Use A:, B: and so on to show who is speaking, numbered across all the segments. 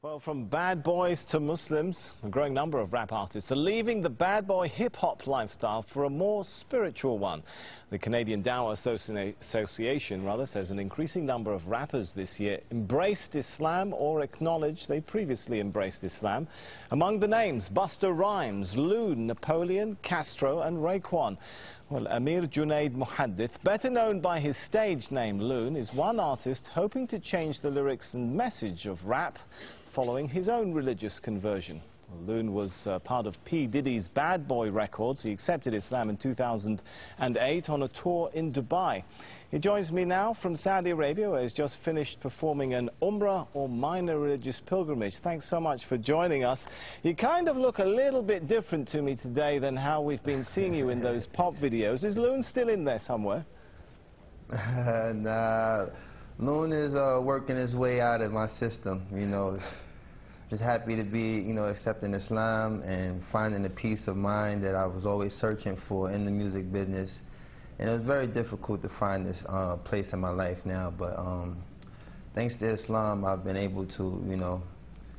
A: Well, from bad boys to Muslims, a growing number of rap artists are leaving the bad boy hip-hop lifestyle for a more spiritual one. The Canadian Dawah Association says an increasing number of rappers this year embraced Islam or acknowledged they previously embraced Islam. Among the names, Busta Rhymes, Loon, Napoleon, Castro and Raekwon. Well, Amir Junaid Muhaddith, better known by his stage name Loon, is one artist hoping to change the lyrics and message of rap following his own religious conversion. Loon was part of P. Diddy's Bad Boy Records. He accepted Islam in 2008 on a tour in Dubai. He joins me now from Saudi Arabia, where he's just finished performing an Umrah or minor religious pilgrimage. Thanks so much for joining us. You kind of look a little bit different to me today than how we've been seeing you in those pop videos. Is Loon still in there somewhere?
B: Nah, Loon is working his way out of my system, you know. Just happy to be, accepting Islam and finding the peace of mind that I was always searching for in the music business. And it was very difficult to find this place in my life now, but thanks to Islam, I've been able to,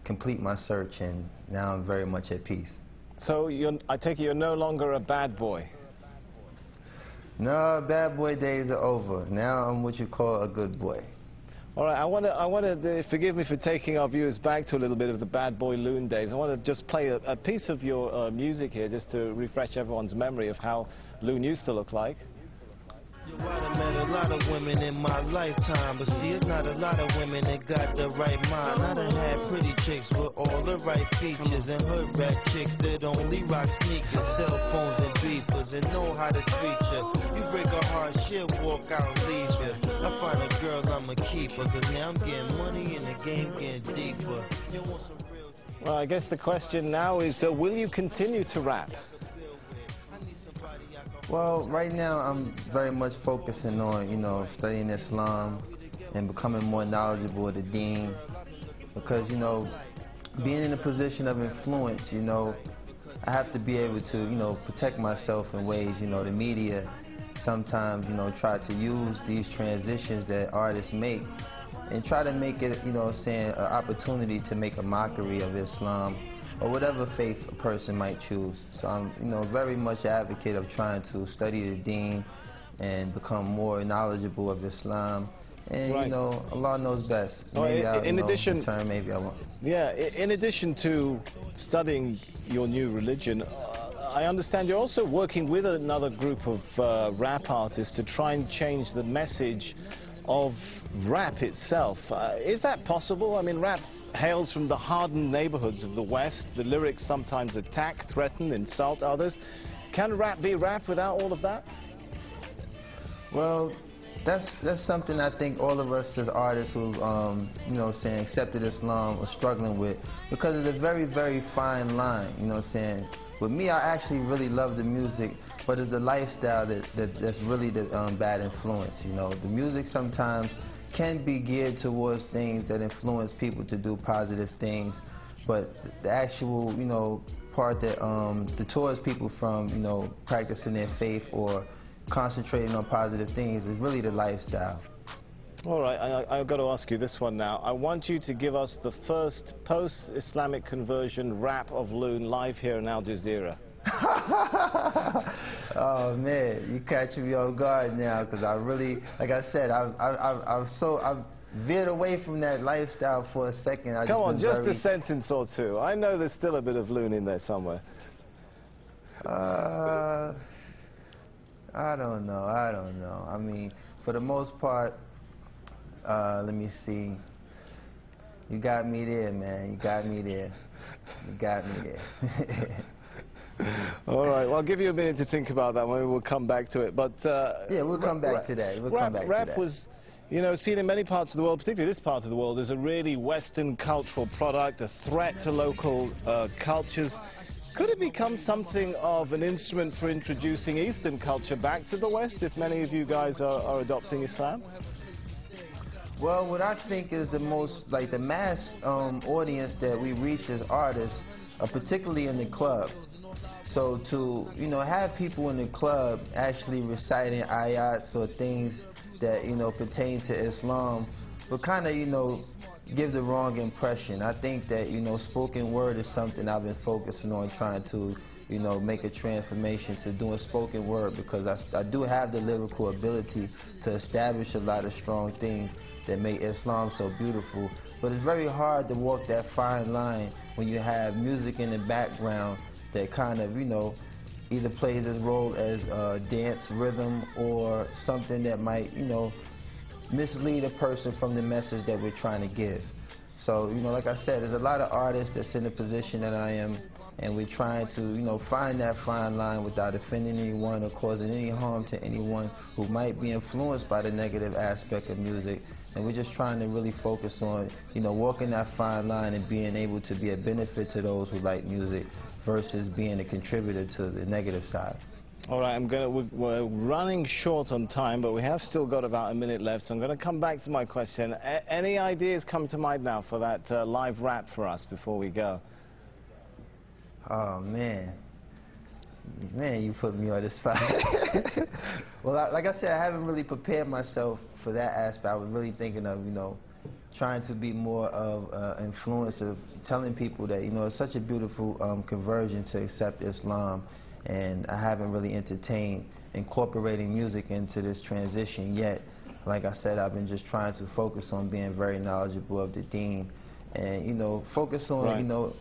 B: complete my search, and now I'm very much at peace.
A: So I take it you're no longer a bad boy?
B: No, bad boy days are over. Now I'm what you call a good boy.
A: All right, I want to forgive me for taking our viewers back to a little bit of the Bad Boy Loon days. I want to just play a piece of your music here, just to refresh everyone's memory of how Loon used to look like.
C: I've met a lot of women in my lifetime, but see, it's not a lot of women that got the right mind. I done had pretty chicks with all the right features, and hood rat chicks that only rock sneakers, cell phones and beepers, and know how to treat you. You break a heart, she'll walk out and leave you. I find a girl, I'ma keep her, cause now I'm getting money and the game getting deeper. You want some real...
A: Well, I guess the question now is, will you continue to rap?
B: Well, right now I'm very much focusing on, studying Islam and becoming more knowledgeable of the deen. Because, being in a position of influence, I have to be able to, protect myself in ways, the media sometimes, try to use these transitions that artists make and try to make it, an opportunity to make a mockery of Islam or whatever faith a person might choose. So I'm, very much an advocate of trying to study the deen and become more knowledgeable of Islam. And,
A: right.
B: Allah knows best.
A: Maybe in addition,
B: maybe I won't.
A: Yeah, in addition to studying your new religion, I understand you're also working with another group of rap artists to try and change the message of rap itself. Is that possible? I mean, rap hails from the hardened neighborhoods of the West. The lyrics sometimes attack, threaten, insult others. Can rap be rap without all of that?
B: Well, that's something I think all of us as artists who, accepted Islam are struggling with, because it's a very, very fine line, With me, I actually really love the music, but it's the lifestyle that's really the bad influence, The music sometimes can be geared towards things that influence people to do positive things, but the actual, part that deters people from, practicing their faith or concentrating on positive things is really the lifestyle.
A: All right, I've got to ask you this one now. I want you to give us the first post-Islamic conversion rap of Loon live here in Al Jazeera.
B: Oh man, you catching me off guard now, because I really, like I said, I've veered away from that lifestyle for a second.
A: Come on, just a sentence or two. I know there's still a bit of Loon in there somewhere.
B: I don't know. I mean, for the most part, let me see. You got me there, man. You got me there. You got me there.
A: All right, well, I'll give you a minute to think about that. Maybe we'll come back to it. But
B: yeah, we'll come back to that.
A: Rap was, seen in many parts of the world, particularly this part of the world, as a really Western cultural product, a threat to local cultures. Could it become something of an instrument for introducing Eastern culture back to the West, if many of you guys are adopting Islam?
B: Well, what I think is the most, the mass audience that we reach as artists, particularly in the club. So to, have people in the club actually reciting ayats or things that, pertain to Islam would kind of, you know, give the wrong impression. I think that, you know, spoken word is something I've been focusing on, trying to, you know, make a transformation to doing spoken word, because I do have the lyrical ability to establish a lot of strong things that make Islam so beautiful. But it's very hard to walk that fine line when you have music in the background that kind of, you know, either plays its role as a dance rhythm or something that might, you know, mislead a person from the message that we're trying to give. So, you know, like I said, there's a lot of artists that's in the position that I am, and we're trying to, you know, find that fine line without offending anyone or causing any harm to anyone who might be influenced by the negative aspect of music. And we're just trying to really focus on, you know, walking that fine line and being able to be a benefit to those who like music versus being a contributor to the negative side.
A: All right, we're running short on time, but we have still got about a minute left, so I'm going to come back to my question. Any ideas come to mind now for that live rap for us before we go?
B: Oh, man. Man, you put me on the spot. Well, like I said, I haven't really prepared myself for that aspect. I was really thinking of, you know, trying to be more of influence of telling people that, you know, it's such a beautiful conversion to accept Islam, and I haven't really entertained incorporating music into this transition yet. Like I said, I've been just trying to focus on being very knowledgeable of the deen, and, you know, focus on,
A: right.
B: you know,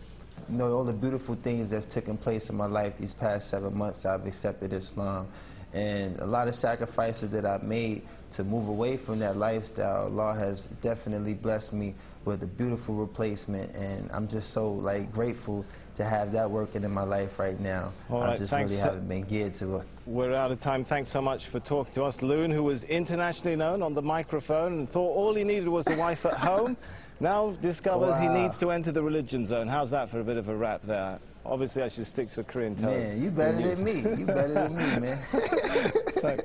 B: all the beautiful things that's taken place in my life these past 7 months. I've accepted Islam, and a lot of sacrifices that I've made to move away from that lifestyle. Allah has definitely blessed me with a beautiful replacement, and I'm just so, like, grateful to have that working in my life right now.
A: All right,
B: I just
A: thanks.
B: really haven't been geared to it.
A: We're out of time. Thanks so much for talking to us. Loon, who was internationally known on the microphone and thought all he needed was a wife at home, now discovers he needs to enter the religion zone. How's that for a bit of a rap there? Obviously, I should stick to a Korean tone.
B: Man, you better than me. You better than me, man.
A: Thanks.